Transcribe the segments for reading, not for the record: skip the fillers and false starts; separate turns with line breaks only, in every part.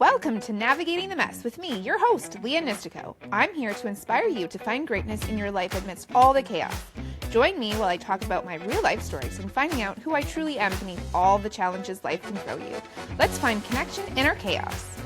Welcome to Navigating the Mess with me, your host, Leah Nistico. I'm here to inspire you to find greatness in your life amidst all the chaos. Join me while I talk about my real life stories and finding out who I truly am beneath all the challenges life can throw you. Let's find connection in our chaos.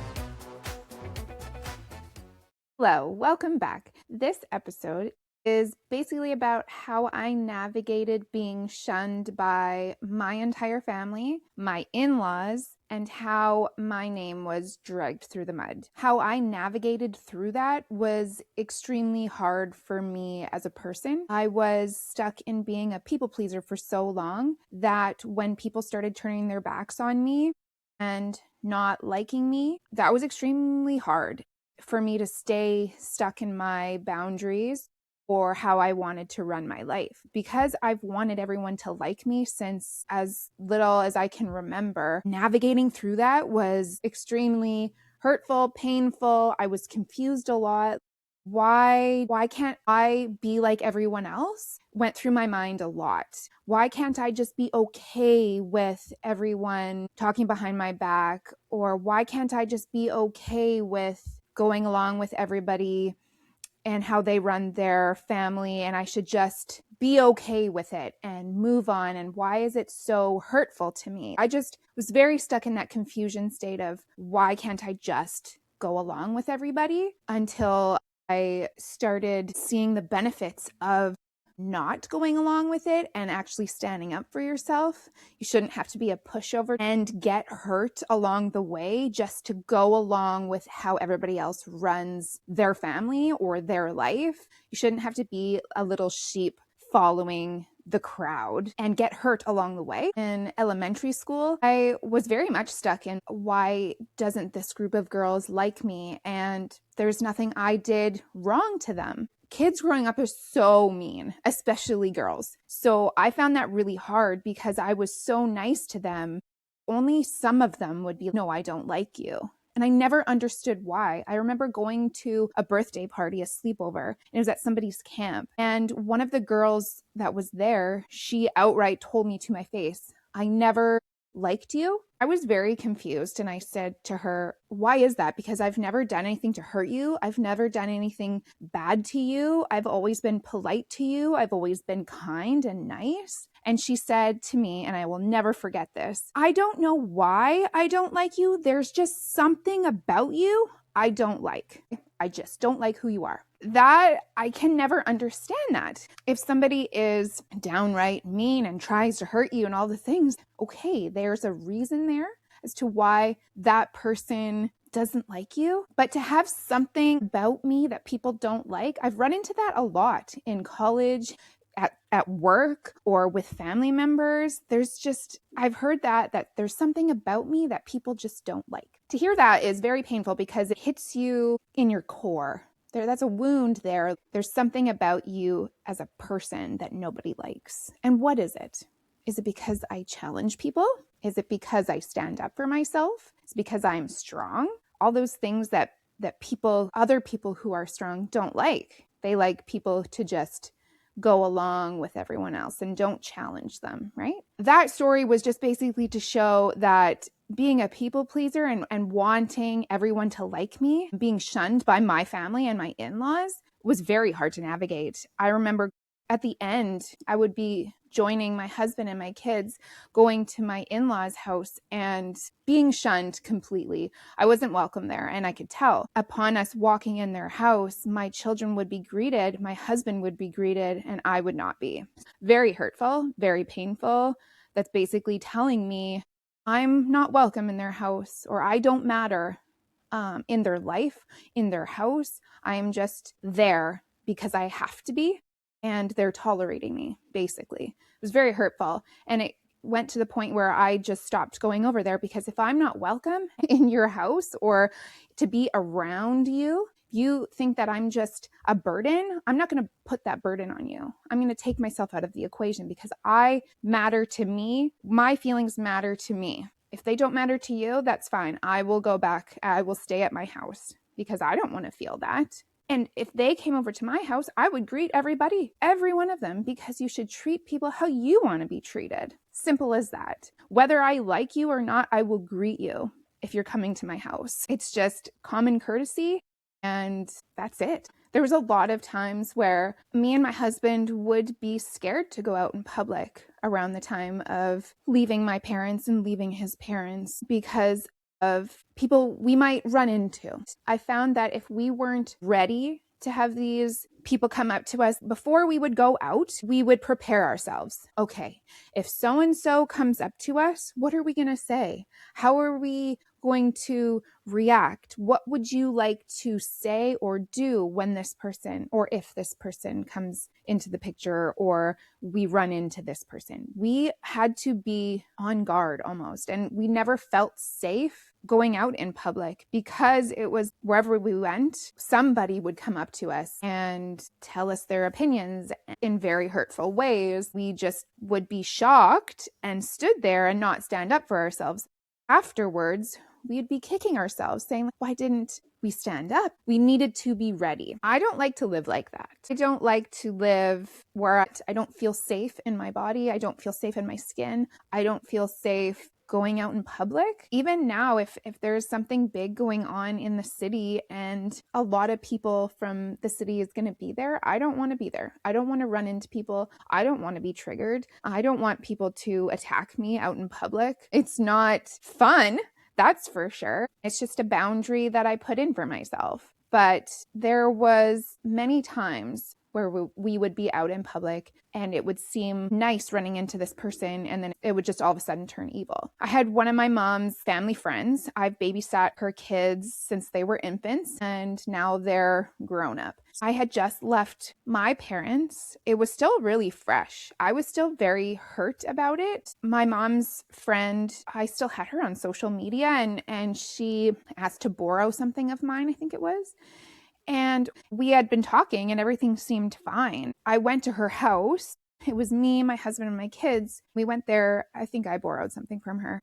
Hello, welcome back. This episode is basically about how I navigated being shunned by my entire family, my in-laws, and how my name was dragged through the mud. How I navigated through that was extremely hard for me as a person. I was stuck in being a people pleaser for so long that when people started turning their backs on me and not liking me, that was extremely hard for me to stay stuck in my boundaries or how I wanted to run my life. Because I've wanted everyone to like me since as little as I can remember, navigating through that was extremely hurtful, painful. I was confused a lot. Why can't I be like everyone else? Went through my mind a lot. Why can't I just be okay with everyone talking behind my back? Or why can't I just be okay with going along with everybody and how they run their family, and I should just be okay with it and move on? And why is it so hurtful to me? I just was very stuck in that confusion state of why can't I just go along with everybody, until I started seeing the benefits of not going along with it and actually standing up for yourself. You shouldn't have to be a pushover and get hurt along the way just to go along with how everybody else runs their family or their life. You shouldn't have to be a little sheep following the crowd and get hurt along the way. In elementary school, I was very much stuck in why doesn't this group of girls like me? And there's nothing I did wrong to them. Kids growing up are so mean, especially girls. So I found that really hard because I was so nice to them. Only some of them would be, no, I don't like you. And I never understood why. I remember going to a birthday party, a sleepover, and it was at somebody's camp. And one of the girls that was there, she outright told me to my face, I never liked you. I was very confused, and I said to her, why is that? Because I've never done anything to hurt you. I've never done anything bad to you. I've always been polite to you. I've always been kind and nice. And she said to me, and I will never forget this, I don't know why I don't like you. There's just something about you I don't like. I just don't like who you are. That I can never understand that. If somebody is downright mean and tries to hurt you and all the things, okay, there's a reason there as to why that person doesn't like you. But to have something about me that people don't like, I've run into that a lot in college, at work, or with family members. I've heard that there's something about me that people just don't like. To hear that is very painful because it hits you in your core. That's a wound there. There's something about you as a person that nobody likes. And what is it? Is it because I challenge people? Is it because I stand up for myself? Is it because I'm strong? All those things that other people who are strong don't like. They like people to just go along with everyone else and don't challenge them, right? That story was just basically to show that being a people pleaser and wanting everyone to like me, being shunned by my family and my in-laws, was very hard to navigate. I remember at the end, I would be joining my husband and my kids, going to my in-laws' house and being shunned completely. I wasn't welcome there, and I could tell. Upon us walking in their house, my children would be greeted, my husband would be greeted, and I would not be. Very hurtful, very painful. That's basically telling me I'm not welcome in their house, or I don't matter in their life, in their house. I am just there because I have to be. And they're tolerating me, basically. It was very hurtful. And it went to the point where I just stopped going over there, because if I'm not welcome in your house or to be around you, you think that I'm just a burden, I'm not going to put that burden on you. I'm going to take myself out of the equation because I matter to me. My feelings matter to me. If they don't matter to you, that's fine. I will go back. I will stay at my house because I don't want to feel that. And if they came over to my house, I would greet everybody, every one of them, because you should treat people how you want to be treated. Simple as that. Whether I like you or not, I will greet you. if you're coming to my house. It's just common courtesy, and that's it. There was a lot of times where me and my husband would be scared to go out in public around the time of leaving my parents and leaving his parents because of people we might run into. I found that if we weren't ready to have these people come up to us before we would go out, we would prepare ourselves. Okay, if so-and-so comes up to us, what are we going to say? How are we going to react? What would you like to say or do when this person, or if this person comes into the picture, or we run into this person? We had to be on guard almost, and we never felt safe going out in public because it was wherever we went, somebody would come up to us and tell us their opinions in very hurtful ways. We just would be shocked and stood there and not stand up for ourselves. Afterwards, we'd be kicking ourselves, saying, why didn't we stand up? We needed to be ready. I don't like to live like that. I don't like to live where I don't feel safe in my body. I don't feel safe in my skin. I don't feel safe going out in public. Even now, if there's something big going on in the city and a lot of people from the city is going to be there, I don't want to be there. I don't want to run into people. I don't want to be triggered. I don't want people to attack me out in public. It's not fun, that's for sure. It's just a boundary that I put in for myself. But there was many times where we would be out in public and it would seem nice running into this person, and then it would just all of a sudden turn evil. I had one of my mom's family friends. I've babysat her kids since they were infants, and now they're grown up. I had just left my parents. It was still really fresh. I was still very hurt about it. My mom's friend, I still had her on social media, and she asked to borrow something of mine, I think it was. And we had been talking and everything seemed fine. I went to her house. It was me, my husband, and my kids. We went there. I think I borrowed something from her.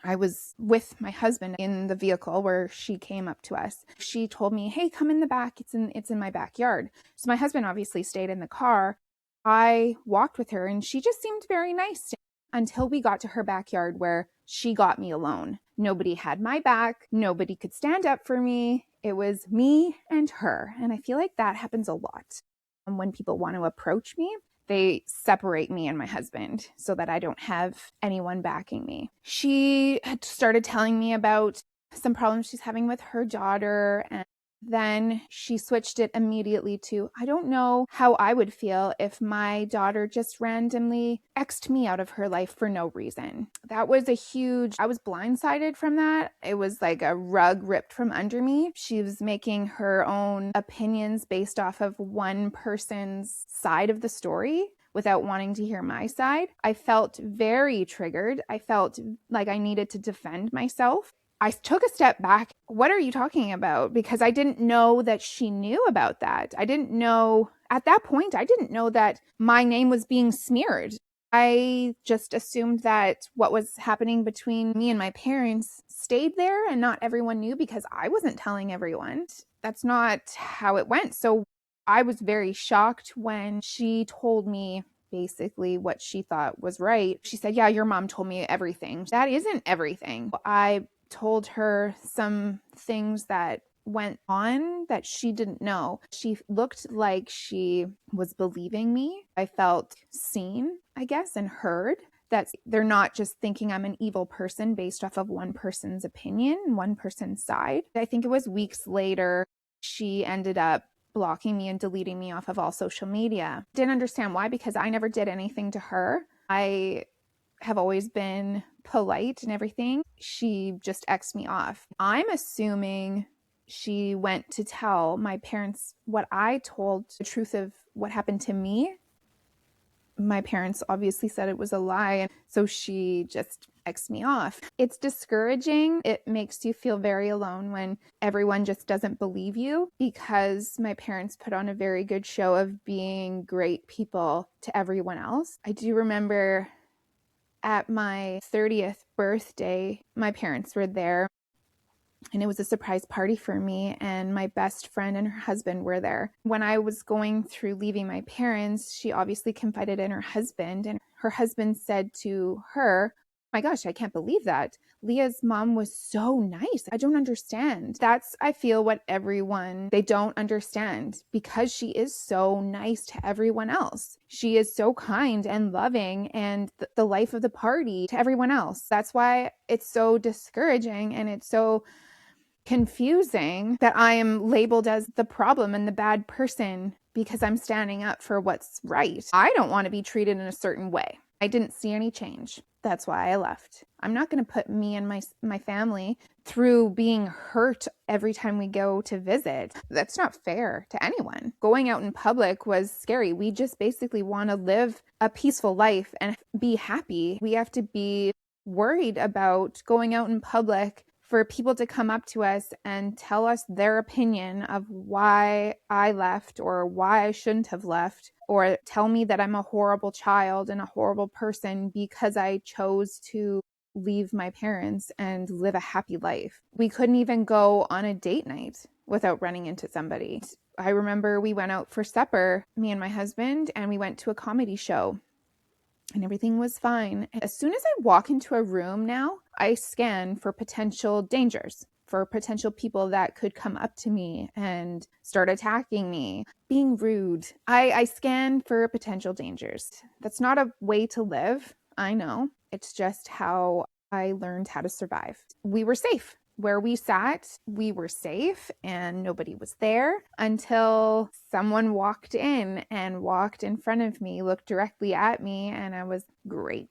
I was with my husband in the vehicle where she came up to us. She told me, hey, come in the back. It's in my backyard. So my husband obviously stayed in the car. I walked with her and she just seemed very nice until we got to her backyard where she got me alone. Nobody had my back. Nobody could stand up for me. It was me and her. And I feel like that happens a lot. And when people want to approach me, they separate me and my husband so that I don't have anyone backing me. She had started telling me about some problems she's having with her daughter, and then she switched it immediately to, I don't know how I would feel if my daughter just randomly X'd me out of her life for no reason. That was I was blindsided from that. It was like a rug ripped from under me. She was making her own opinions based off of one person's side of the story without wanting to hear my side. I felt very triggered. I felt like I needed to defend myself. I took a step back. What are you talking about? Because I didn't know that she knew about that. At that point, I didn't know that my name was being smeared. I just assumed that what was happening between me and my parents stayed there and not everyone knew because I wasn't telling everyone. That's not how it went. So I was very shocked when she told me basically what she thought was right. She said, yeah, your mom told me everything. That isn't everything. I told her some things that went on that she didn't know. She looked like she was believing me. I felt seen, I guess, and heard, that they're not just thinking I'm an evil person based off of one person's opinion, one person's side. I think it was weeks later, she ended up blocking me and deleting me off of all social media. Didn't understand why, because I never did anything to her. I have always been polite and everything. She just X'd me off. I'm assuming she went to tell my parents what I told, the truth of what happened to me. My parents obviously said it was a lie, and so she just X'd me off. It's discouraging. It makes you feel very alone when everyone just doesn't believe you, because my parents put on a very good show of being great people to everyone else. I do remember at my 30th birthday, my parents were there, and it was a surprise party for me, and my best friend and her husband were there. When I was going through leaving my parents, she obviously confided in her husband, and her husband said to her, My gosh, I can't believe that. Leah's mom was so nice. I don't understand. That's, I feel, what they don't understand, because she is so nice to everyone else. She is so kind and loving and the life of the party to everyone else. That's why it's so discouraging and it's so confusing that I am labeled as the problem and the bad person because I'm standing up for what's right. I don't want to be treated in a certain way. I didn't see any change. That's why I left. I'm not going to put me and my family through being hurt every time we go to visit. That's not fair to anyone. Going out in public was scary. We just basically want to live a peaceful life and be happy. We have to be worried about going out in public for people to come up to us and tell us their opinion of why I left or why I shouldn't have left, or tell me that I'm a horrible child and a horrible person because I chose to leave my parents and live a happy life. We couldn't even go on a date night without running into somebody. I remember we went out for supper, me and my husband, and we went to a comedy show. And everything was fine. As soon as I walk into a room now, I scan for potential dangers, for potential people that could come up to me and start attacking me, being rude. I scan for potential dangers. That's not a way to live, I know. It's just how I learned how to survive. We were safe. Where we sat, we were safe and nobody was there until someone walked in front of me, looked directly at me, and I was great.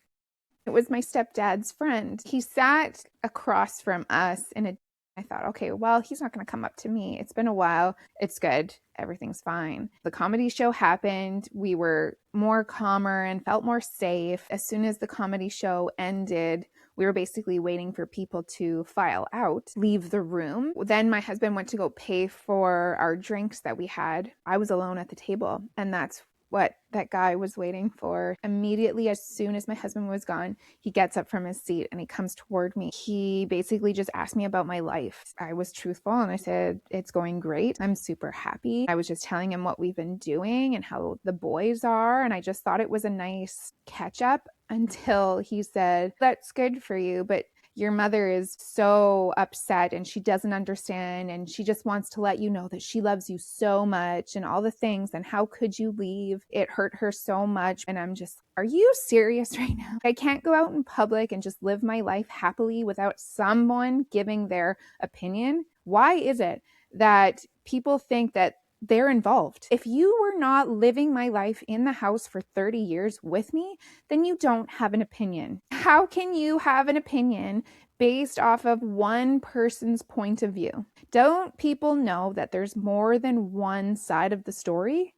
It was my stepdad's friend. He sat across from us I thought, okay, well, he's not going to come up to me. It's been a while. It's good. Everything's fine. The comedy show happened. We were more calmer and felt more safe. As soon as the comedy show ended, we were basically waiting for people to file out, leave the room. Then my husband went to go pay for our drinks that we had. I was alone at the table, and that's what that guy was waiting for. Immediately, as soon as my husband was gone, he gets up from his seat and he comes toward me. He basically just asked me about my life. I was truthful and I said, it's going great. I'm super happy. I was just telling him what we've been doing and how the boys are. And I just thought it was a nice catch up until he said, that's good for you, but your mother is so upset and she doesn't understand and she just wants to let you know that she loves you so much and all the things, and how could you leave? It hurt her so much. And I'm just, are you serious right now? I can't go out in public and just live my life happily without someone giving their opinion. Why is it that people think that they're involved? If you were not living my life in the house for 30 years with me, then you don't have an opinion. How can you have an opinion based off of one person's point of view? Don't people know that there's more than one side of the story?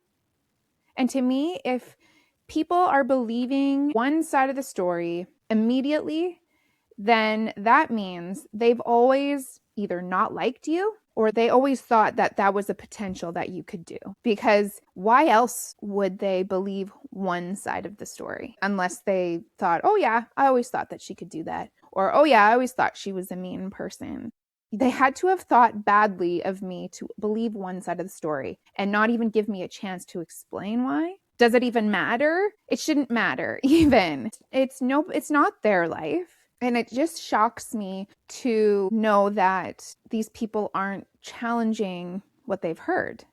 And to me, if people are believing one side of the story immediately, then that means they've always either not liked you or they always thought that that was a potential that you could do. Because why else would they believe one side of the story? Unless they thought, oh yeah, I always thought that she could do that. Or, oh yeah, I always thought she was a mean person. They had to have thought badly of me to believe one side of the story and not even give me a chance to explain why. Does it even matter? It shouldn't matter even. It's not their life. And it just shocks me to know that these people aren't challenging what they've heard.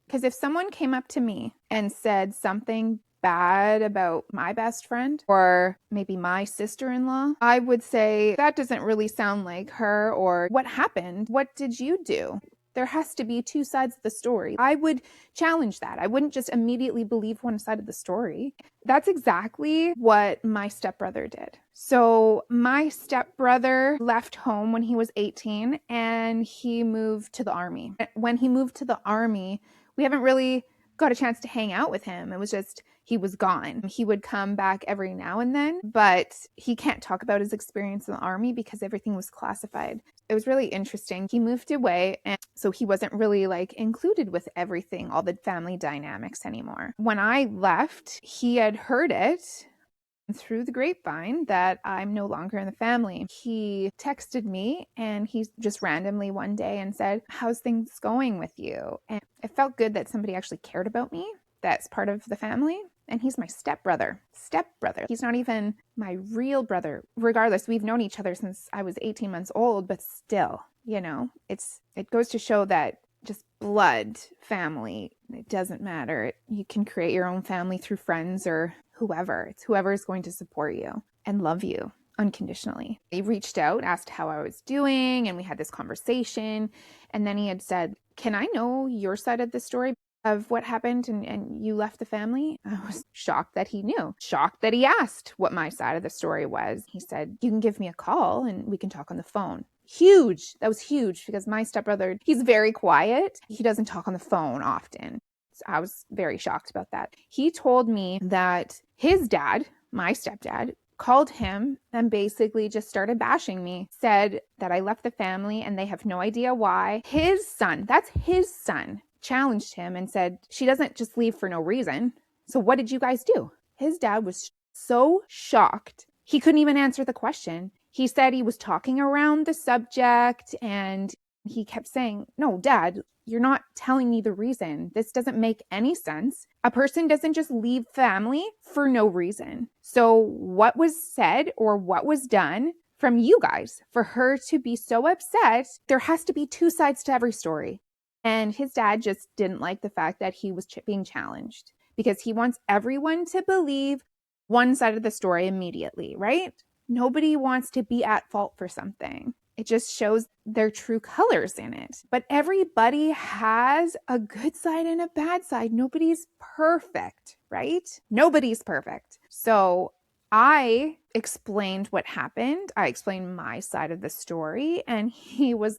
Because if someone came up to me and said something bad about my best friend or maybe my sister-in-law, I would say, that doesn't really sound like her, or what happened? What did you do? There has to be two sides of the story. I would challenge that. I wouldn't just immediately believe one side of the story. That's exactly what my stepbrother did. So my stepbrother left home when he was 18 and he moved to the army. When he moved to the army, we haven't really got a chance to hang out with him. It was just, he was gone. He would come back every now and then, but he can't talk about his experience in the army because everything was classified. It was really interesting. He moved away, and so he wasn't really included with everything, all the family dynamics anymore. When I left, he had heard it through the grapevine that I'm no longer in the family. He texted me and he just randomly one day and said, how's things going with you? And it felt good that somebody actually cared about me. That's part of the family. And he's my stepbrother. He's not even my real brother. Regardless, we've known each other since I was 18 months old, but still, it goes to show that just blood family, it doesn't matter. You can create your own family through friends or whoever. It's whoever is going to support you and love you unconditionally. He reached out, asked how I was doing, and we had this conversation. And then he had said, "Can I know your side of the story of what happened and you left the family?" I was shocked that he knew, shocked that he asked what my side of the story was. He said, "You can give me a call and we can talk on the phone." Huge. That was huge because my stepbrother, he's very quiet. He doesn't talk on the phone often. So I was very shocked about that. He told me that his dad, my stepdad, called him and basically just started bashing me, said that I left the family and they have no idea why. His son, that's his son, challenged him and said, "She doesn't just leave for no reason. So what did you guys do?" His dad was so shocked. He couldn't even answer the question. He said he was talking around the subject and he kept saying, "No, Dad, you're not telling me the reason. This doesn't make any sense. A person doesn't just leave family for no reason." So what was said or what was done from you guys for her to be so upset? There has to be two sides to every story. And his dad just didn't like the fact that he was being challenged because he wants everyone to believe one side of the story immediately, right? Nobody wants to be at fault for something. It just shows their true colors in it. But everybody has a good side and a bad side. Nobody's perfect, right? Nobody's perfect. So I explained what happened. I explained my side of the story. And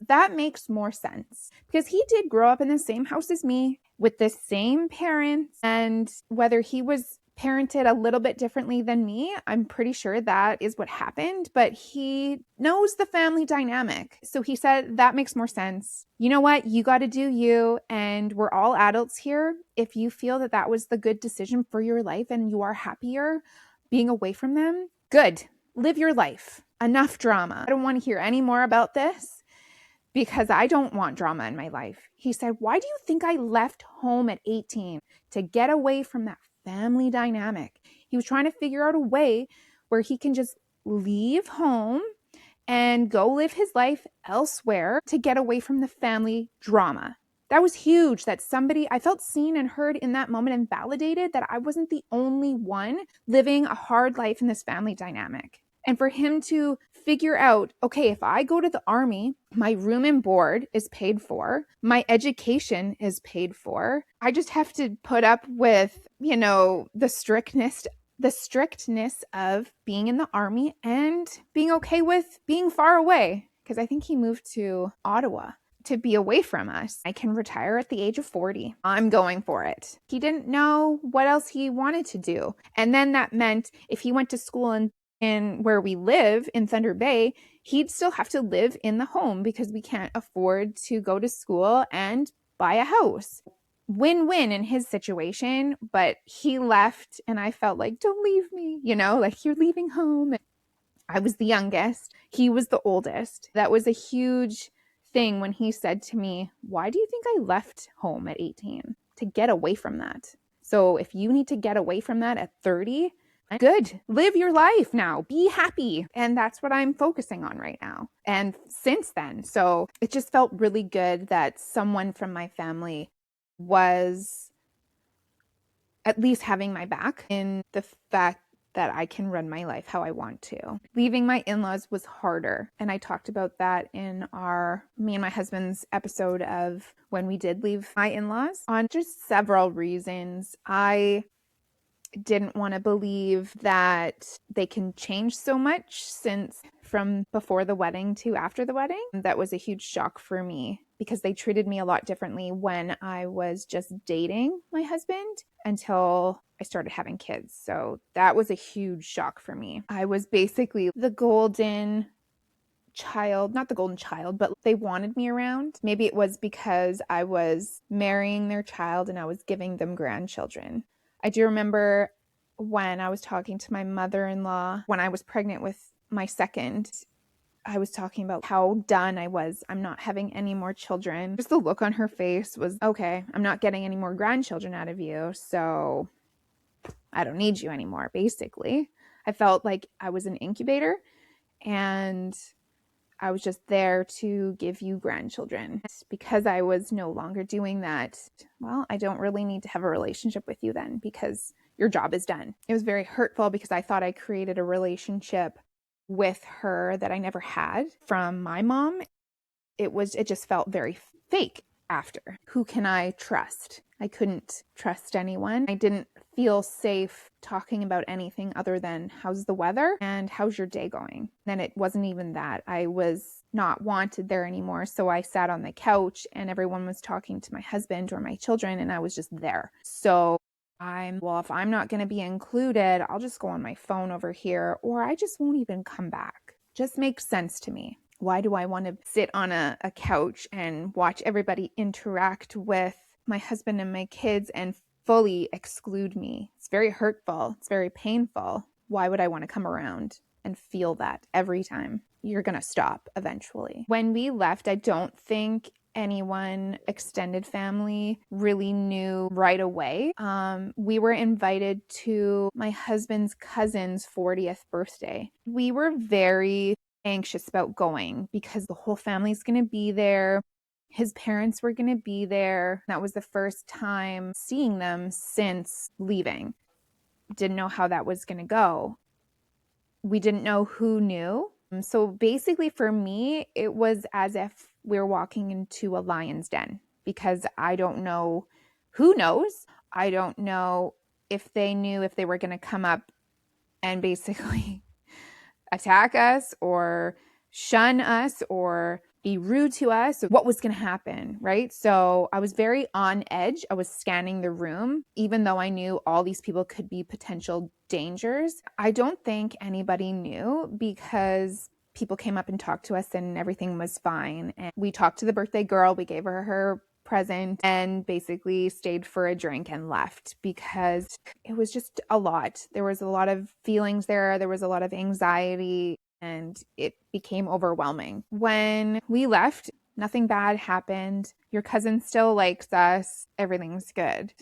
that makes more sense. Because he did grow up in the same house as me with the same parents. And whether he was parented a little bit differently than me, I'm pretty sure that is what happened, but he knows the family dynamic. So he said, that makes more sense. You know what? You got to do you, and we're all adults here. If you feel that that was the good decision for your life and you are happier being away from them, good. Live your life. Enough drama. I don't want to hear any more about this because I don't want drama in my life. He said, "Why do you think I left home at 18? To get away from that family dynamic." He was trying to figure out a way where he can just leave home and go live his life elsewhere to get away from the family drama. That was huge. I felt seen and heard in that moment and validated that I wasn't the only one living a hard life in this family dynamic. And for him to figure out, okay, if I go to the army, my room and board is paid for, my education is paid for. I just have to put up with, the strictness of being in the army and being okay with being far away. Because I think he moved to Ottawa to be away from us. I can retire at the age of 40. I'm going for it. He didn't know what else he wanted to do. And then that meant if he went to school in where we live in Thunder Bay, he'd still have to live in the home because we can't afford to go to school and buy a house. Win-win in his situation, but he left and I felt like, don't leave me, like you're leaving home. I was the youngest. He was the oldest. That was a huge thing when he said to me, "Why do you think I left home at 18? To get away from that. So if you need to get away from that at 30, good. Live your life now. Be happy." And that's what I'm focusing on right now. And since then, so it just felt really good that someone from my family was at least having my back in the fact that I can run my life how I want to. Leaving my in-laws was harder. And I talked about that in me and my husband's episode of when we did leave my in-laws on just several reasons. I didn't want to believe that they can change so much since from before the wedding to after the wedding. That was a huge shock for me because they treated me a lot differently when I was just dating my husband until I started having kids. So that was a huge shock for me. I was basically the golden child, not the golden child, but they wanted me around. Maybe it was because I was marrying their child and I was giving them grandchildren. I do remember when I was talking to my mother-in-law, when I was pregnant with my second, I was talking about how done I was. I'm not having any more children. Just the look on her face was, okay, I'm not getting any more grandchildren out of you. So I don't need you anymore, basically. I felt like I was an incubator and I was just there to give you grandchildren. Because I was no longer doing that, well, I don't really need to have a relationship with you then because your job is done. It was very hurtful because I thought I created a relationship with her that I never had from my mom. It just felt very fake after. Who can I trust? I couldn't trust anyone. I didn't feel safe talking about anything other than how's the weather and how's your day going. Then it wasn't even that. I was not wanted there anymore. So I sat on the couch and everyone was talking to my husband or my children and I was just there. So if I'm not going to be included, I'll just go on my phone over here or I just won't even come back. Just makes sense to me. Why do I want to sit on a couch and watch everybody interact with my husband and my kids and fully exclude me? It's very hurtful. It's very painful. Why would I want to come around and feel that every time? You're going to stop eventually. When we left, I don't think anyone, extended family, really knew right away. We were invited to my husband's cousin's 40th birthday. We were very anxious about going because the whole family's going to be there. His parents were going to be there. That was the first time seeing them since leaving. Didn't know how that was going to go. We didn't know who knew. So basically for me, it was as if we were walking into a lion's den because I don't know who knows. I don't know if they knew if they were going to come up and basically attack us or shun us or be rude to us, what was going to happen, right? So I was very on edge. I was scanning the room, even though I knew all these people could be potential dangers. I don't think anybody knew because people came up and talked to us and everything was fine. And we talked to the birthday girl. We gave her present and basically stayed for a drink and left because it was just a lot. There was a lot of feelings there. There was a lot of anxiety and it became overwhelming. When we left, nothing bad happened. Your cousin still likes us. Everything's good.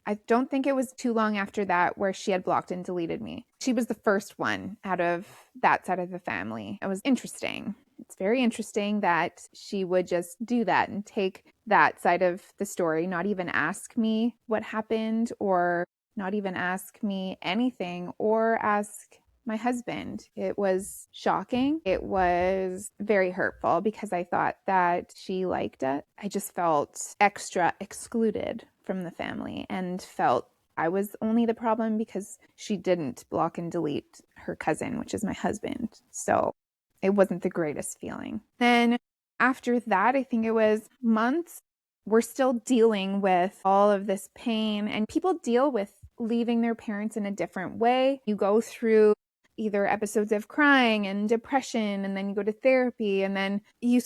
I don't think it was too long after that where she had blocked and deleted me. She was the first one out of that side of the family. It was interesting. It's very interesting that she would just do that and take that side of the story, not even ask me what happened or not even ask me anything or ask my husband. It was shocking. It was very hurtful because I thought that she liked it. I just felt extra excluded from the family and felt I was only the problem because she didn't block and delete her cousin, which is my husband. So it wasn't the greatest feeling. Then after that, I think it was months, we're still dealing with all of this pain and people deal with leaving their parents in a different way. You go through either episodes of crying and depression, and then you go to therapy, and then you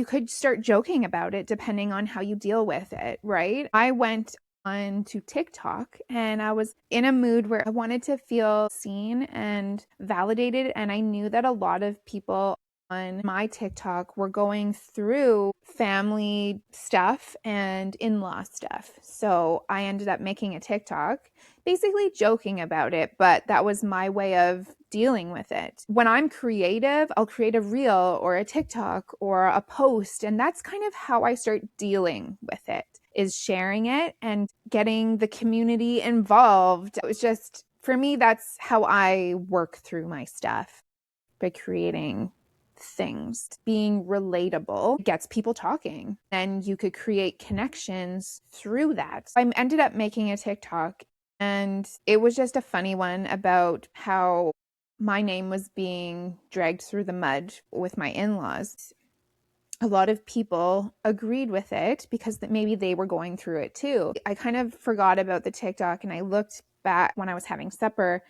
could start joking about it depending on how you deal with it, right? I went on to TikTok and I was in a mood where I wanted to feel seen and validated. And I knew that a lot of people on my TikTok were going through family stuff and in-law stuff. So I ended up making a TikTok basically joking about it, but that was my way of dealing with it. When I'm creative, I'll create a reel or a TikTok or a post, and that's kind of how I start dealing with it, is sharing it and getting the community involved. It was just, for me, that's how I work through my stuff, by creating things. Being relatable gets people talking, and you could create connections through that. I ended up making a TikTok, and it was just a funny one about how my name was being dragged through the mud with my in-laws. A lot of people agreed with it because maybe they were going through it too. I kind of forgot about the TikTok and I looked back when I was having supper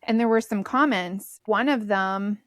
and there were some comments. One of them,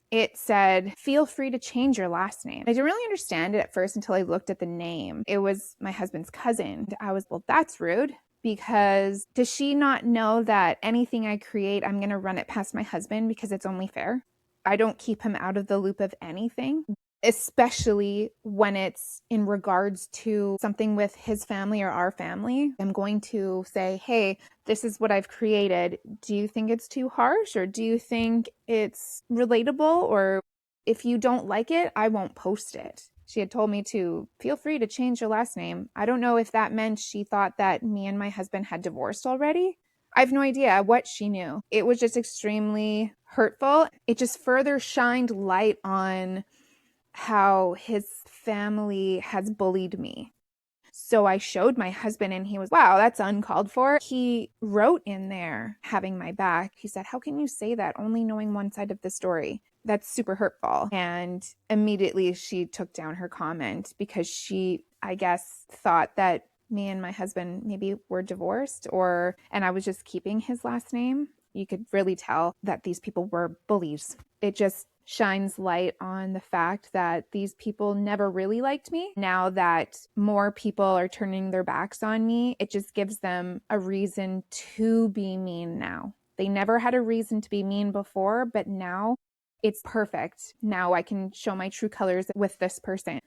it said, feel free to change your last name. I didn't really understand it at first until I looked at the name. It was my husband's cousin. I was, well, that's rude. Because does she not know that anything I create, I'm going to run it past my husband because it's only fair? I don't keep him out of the loop of anything. especially when it's in regards to something with his family or our family. I'm going to say, hey, this is what I've created. Do you think it's too harsh, or do you think it's relatable? Or if you don't like it, I won't post it. She had told me to feel free to change your last name. I don't know if that meant she thought that me and my husband had divorced already. I have no idea what she knew. It was just extremely hurtful. It just further shined light on how his family has bullied me. So I showed my husband and he was, wow, that's uncalled for. He wrote in there, having my back. He said, how can you say that only knowing one side of the story? That's super hurtful. And immediately she took down her comment because she, I guess, thought that me and my husband maybe were divorced, and I was just keeping his last name. You could really tell that these people were bullies. It just shines light on the fact that these people never really liked me. Now that more people are turning their backs on me, it just gives them a reason to be mean now. They never had a reason to be mean before, but now it's perfect. Now I can show my true colors with this person.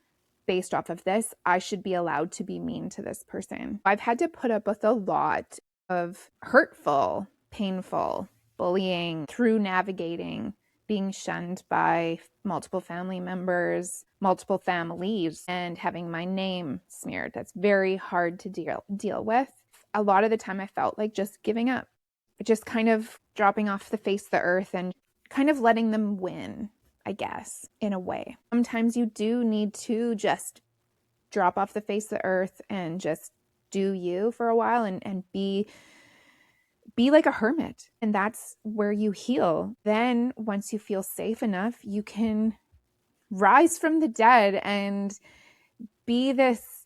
Based off of this, I should be allowed to be mean to this person. I've had to put up with a lot of hurtful, painful bullying through navigating being shunned by multiple family members, multiple families, and having my name smeared. That's very hard to deal with. A lot of the time I felt like just giving up, just kind of dropping off the face of the earth and kind of letting them win, I guess, in a way. Sometimes you do need to just drop off the face of the earth and just do you for a while and be like a hermit. And that's where you heal. Then once you feel safe enough, you can rise from the dead and be this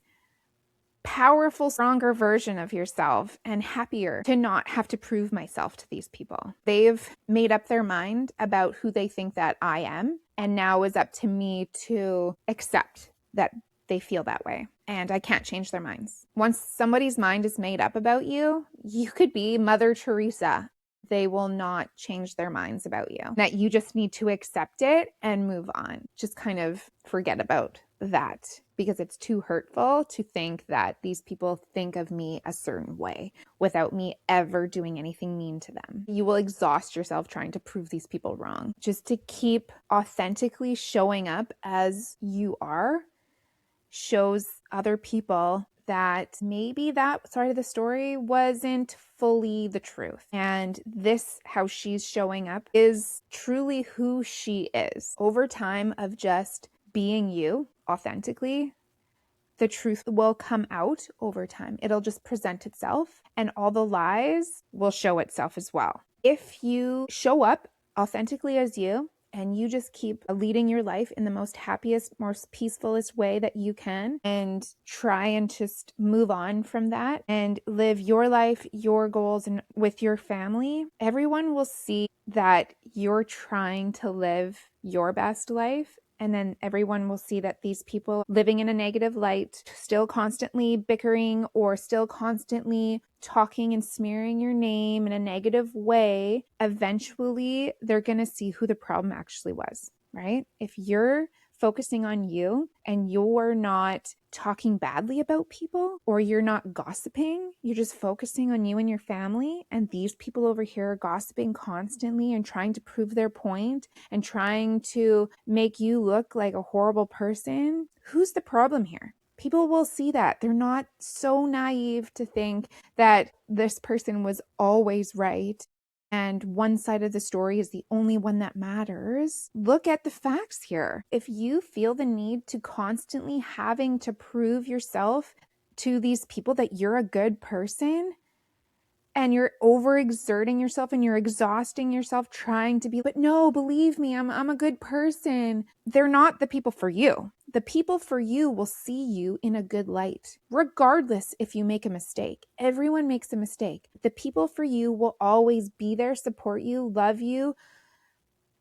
powerful, stronger version of yourself and happier to not have to prove myself to these people. They've made up their mind about who they think that I am. And now it's up to me to accept that they feel that way. And I can't change their minds. Once somebody's mind is made up about you, you could be Mother Teresa. They will not change their minds about you. That you just need to accept it and move on. Just kind of forget about that, because it's too hurtful to think that these people think of me a certain way without me ever doing anything mean to them. You will exhaust yourself trying to prove these people wrong. Just to keep authentically showing up as you are shows other people that maybe that side of the story wasn't fully the truth. And this, how she's showing up, is truly who she is. Over time of just being you authentically, the truth will come out over time. It'll just present itself, and all the lies will show itself as well. If you show up authentically as you, and you just keep leading your life in the most happiest, most peacefulest way that you can, and try and just move on from that and live your life, your goals, and with your family, everyone will see that you're trying to live your best life. And then everyone will see that these people living in a negative light, still constantly bickering or still constantly talking and smearing your name in a negative way, eventually they're going to see who the problem actually was, right? If you're focusing on you and you're not talking badly about people, or you're not gossiping, you're just focusing on you and your family, and these people over here are gossiping constantly and trying to prove their point and trying to make you look like a horrible person, who's the problem here? People will see that. They're not so naive to think that this person was always right and one side of the story is the only one that matters. Look at the facts here. If you feel the need to constantly having to prove yourself to these people that you're a good person, and you're overexerting yourself and you're exhausting yourself trying to be, but no, believe me, I'm a good person. They're not the people for you. The people for you will see you in a good light, regardless if you make a mistake. Everyone makes a mistake. The people for you will always be there, support you, love you,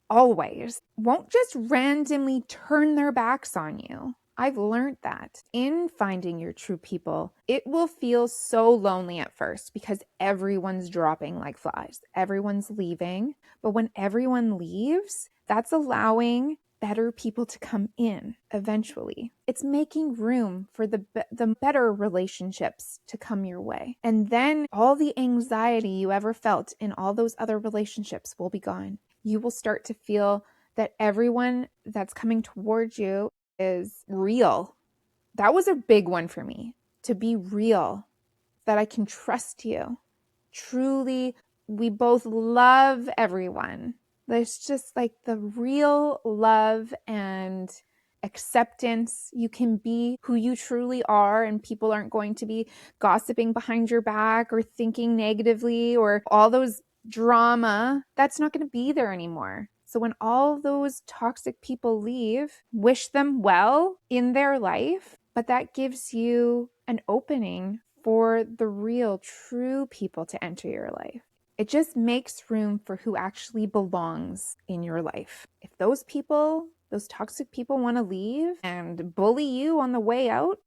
always. Won't just randomly turn their backs on you. I've learned that in finding your true people, it will feel so lonely at first because everyone's dropping like flies. Everyone's leaving. But when everyone leaves, that's allowing better people to come in eventually. It's making room for the better relationships to come your way. And then all the anxiety you ever felt in all those other relationships will be gone. You will start to feel that everyone that's coming towards you is real. That was a big one for me, to be real, that I can trust you. Truly, we both love everyone. There's just like the real love and acceptance. You can be who you truly are, and people aren't going to be gossiping behind your back or thinking negatively or all those drama. That's not going to be there anymore. So when all those toxic people leave, wish them well in their life, but that gives you an opening for the real, true people to enter your life. It just makes room for who actually belongs in your life. If those people, those toxic people, want to leave and bully you on the way out,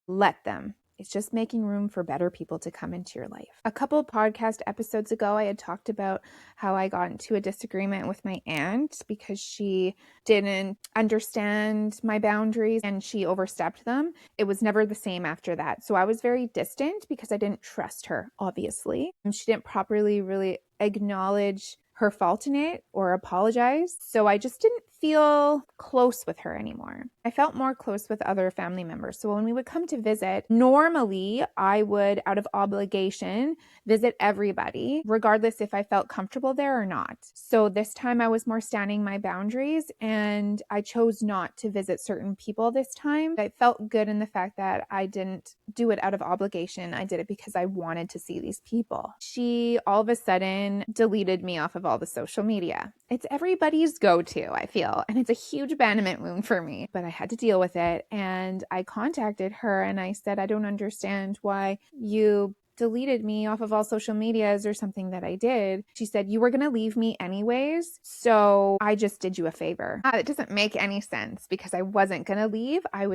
let them. It's just making room for better people to come into your life. A couple podcast episodes ago, I had talked about how I got into a disagreement with my aunt because she didn't understand my boundaries and she overstepped them. It was never the same after that. So I was very distant because I didn't trust her, obviously. And she didn't properly really acknowledge her fault in it or apologize. So I just didn't feel close with her anymore. I felt more close with other family members. So when we would come to visit, normally I would, out of obligation, visit everybody, regardless if I felt comfortable there or not. So this time I was more standing my boundaries and I chose not to visit certain people this time. I felt good in the fact that I didn't do it out of obligation. I did it because I wanted to see these people. She all of a sudden deleted me off of all the social media. It's everybody's go-to, I feel, and it's a huge abandonment wound for me, but I had to deal with it. And I contacted her and I said, I don't understand why you deleted me off of all social medias or something that I did. She said, you were going to leave me anyways, so I just did you a favor. It doesn't make any sense because I wasn't going to leave. I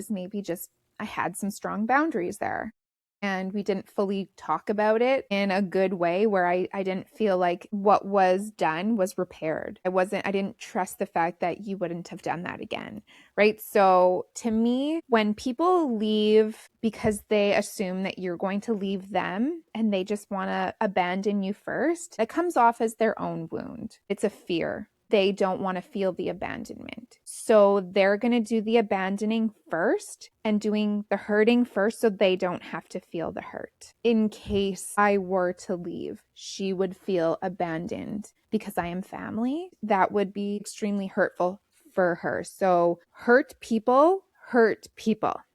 had some strong boundaries there. And we didn't fully talk about it in a good way where I didn't feel like what was done was repaired. I didn't trust the fact that you wouldn't have done that again, right? So to me, when people leave because they assume that you're going to leave them and they just want to abandon you first, that comes off as their own wound. It's a fear. They don't want to feel the abandonment. So they're going to do the abandoning first and doing the hurting first so they don't have to feel the hurt. In case I were to leave, she would feel abandoned because I am family. That would be extremely hurtful for her. So hurt people.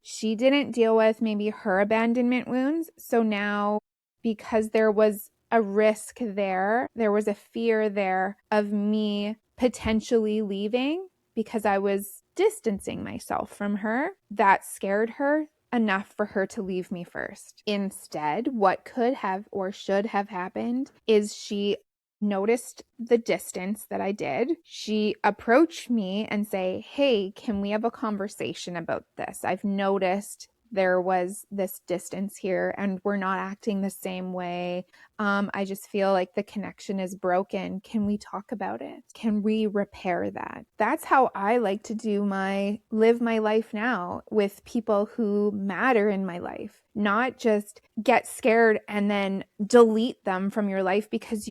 She didn't deal with maybe her abandonment wounds. So now, because there was a risk there was a fear there of me potentially leaving because I was distancing myself from her. That scared her enough for her to leave me first. Instead, what could have or should have happened is she noticed the distance that I did. She approached me and say, hey, can we have a conversation about this? I've noticed there was this distance here and we're not acting the same way. I just feel like the connection is broken. Can we talk about it? Can we repair that? That's how I like to live my life now with people who matter in my life, not just get scared and then delete them from your life because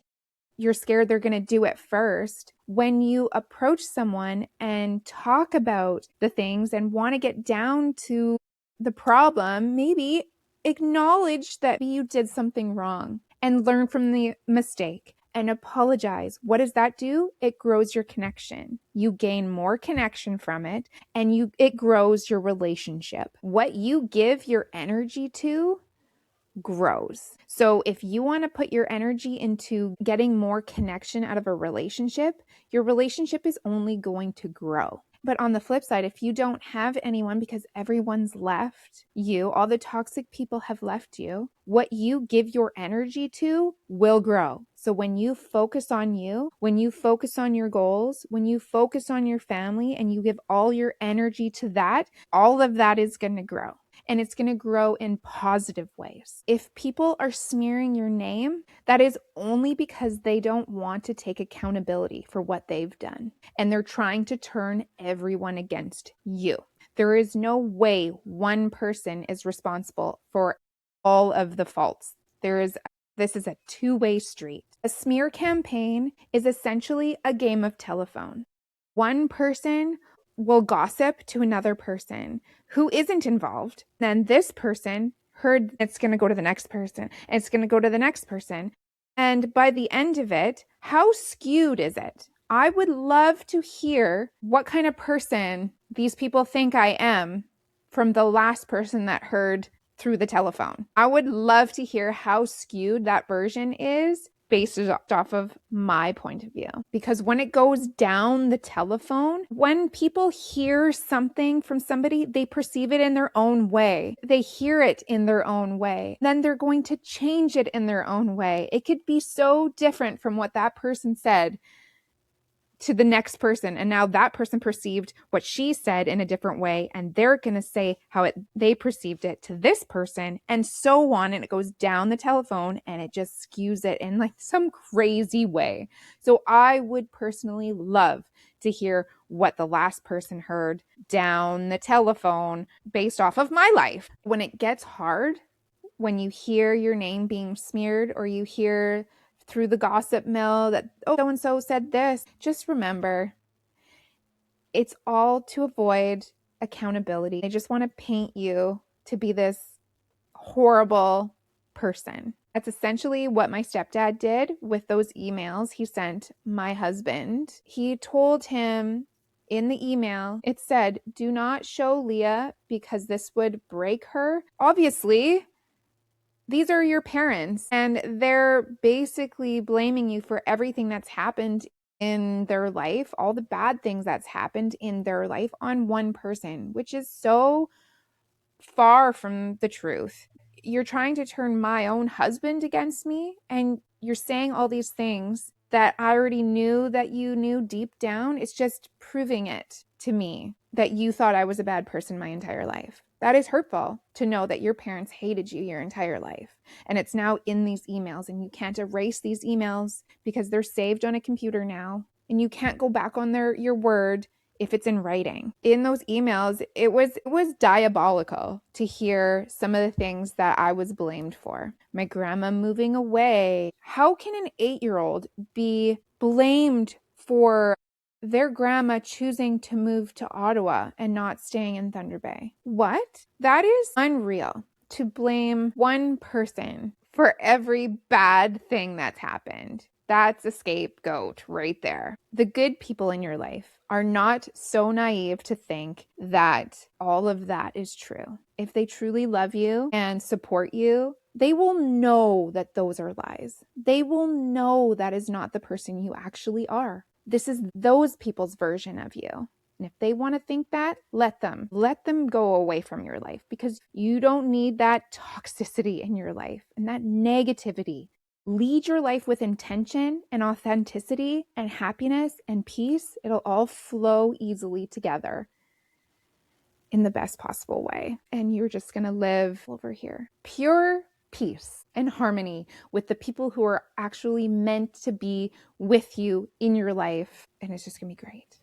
you're scared they're going to do it first. When you approach someone and talk about the things and want to get down to the problem, maybe acknowledge that you did something wrong and learn from the mistake and apologize. What does that do? It grows your connection. You gain more connection from it and it grows your relationship. What you give your energy to grows. So if you want to put your energy into getting more connection out of a relationship, your relationship is only going to grow. But on the flip side, if you don't have anyone because everyone's left you, all the toxic people have left you, what you give your energy to will grow. So when you focus on you, when you focus on your goals, when you focus on your family and you give all your energy to that, all of that is going to grow. and it's going to grow in positive ways. If people are smearing your name, that is only because they don't want to take accountability for what they've done, and they're trying to turn everyone against you. There is no way one person is responsible for all of the faults. This is a two-way street. A smear campaign is essentially a game of telephone. One person will gossip to another person who isn't involved. Then this person heard it's going to go to the next person. It's going to go to the next person. And by the end of it, how skewed is it? I would love to hear what kind of person these people think I am from the last person that heard through the telephone. I would love to hear how skewed that version is based off of my point of view. Because when it goes down the telephone, when people hear something from somebody, they perceive it in their own way. They hear it in their own way. Then they're going to change it in their own way. It could be so different from what that person said to the next person, and now that person perceived what she said in a different way, and they're going to say how they perceived it to this person, and so on, and it goes down the telephone, and it just skews it in like some crazy way. So I would personally love to hear what the last person heard down the telephone based off of my life. When it gets hard, when you hear your name being smeared, or you hear through the gossip mill that, oh, so-and-so said this, just remember, it's all to avoid accountability. They just want to paint you to be this horrible person. That's essentially what my stepdad did with those emails he sent my husband. He told him in the email, it said, do not show Leah because this would break her. Obviously, these are your parents, and they're basically blaming you for everything that's happened in their life, all the bad things that's happened in their life on one person, which is so far from the truth. You're trying to turn my own husband against me, and you're saying all these things that I already knew that you knew deep down. It's just proving it to me that you thought I was a bad person my entire life. That is hurtful to know that your parents hated you your entire life. And it's now in these emails, and you can't erase these emails because they're saved on a computer now. And you can't go back on your word if it's in writing. In those emails, it was diabolical to hear some of the things that I was blamed for. My grandma moving away. How can an 8-year-old be blamed for their grandma choosing to move to Ottawa and not staying in Thunder Bay? What? That is unreal, to blame one person for every bad thing that's happened. That's a scapegoat right there. The good people in your life are not so naive to think that all of that is true. If they truly love you and support you, they will know that those are lies. They will know that is not the person you actually are. This is those people's version of you. And if they want to think that, let them go away from your life, because you don't need that toxicity in your life and that negativity. Lead your life with intention and authenticity and happiness and peace. It'll all flow easily together in the best possible way. And you're just going to live over here. Pure peace and harmony with the people who are actually meant to be with you in your life. And it's just going to be great.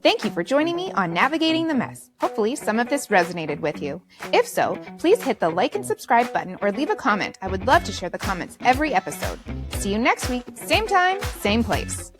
Thank you for joining me on Navigating the Mess. Hopefully some of this resonated with you. If so, please hit the like and subscribe button or leave a comment. I would love to share the comments every episode. See you next week, same time, same place.